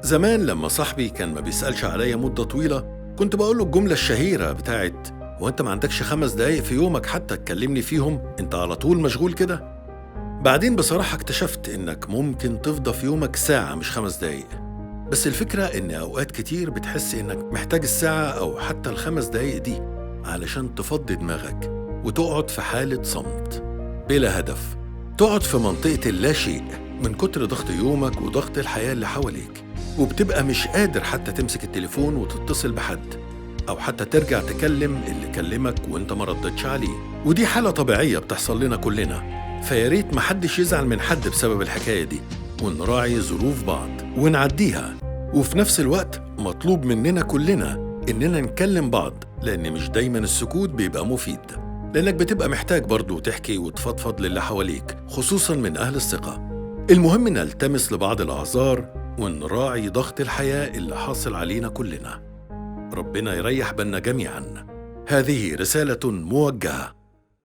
زمان لما صاحبي كان ما بيسألش عليا مدة طويلة، كنت بقوله الجملة الشهيرة بتاعت: هو أنت ما عندكش 5 دقايق في يومك حتى تكلمني فيهم؟ أنت على طول مشغول كده. بعدين بصراحة اكتشفت إنك ممكن تفضى في يومك ساعة مش 5 دقايق. بس الفكرة إن أوقات كتير بتحس إنك محتاج الساعة أو حتى ال5 دقايق دي علشان تفضي دماغك وتقعد في حالة صمت بلا هدف، تقعد في منطقة اللا شيء من كتر ضغط يومك وضغط الحياة اللي حواليك، وبتبقى مش قادر حتى تمسك التليفون وتتصل بحد أو حتى ترجع تكلم اللي كلمك وانت ما ردتش عليه. ودي حالة طبيعية بتحصل لنا كلنا، فياريت محدش يزعل من حد بسبب الحكاية دي، ونراعي ظروف بعض ونعديها. وفي نفس الوقت مطلوب مننا كلنا إننا نكلم بعض، لأن مش دايما السكوت بيبقى مفيد، لأنك بتبقى محتاج برضو تحكي وتفضفض للي حواليك، خصوصا من أهل الثقة. المهم نلتمس لبعض الأعذار ونراعي ضغط الحياة اللي حاصل علينا كلنا. ربنا يريح بالنا جميعا. هذه رسالة موجهة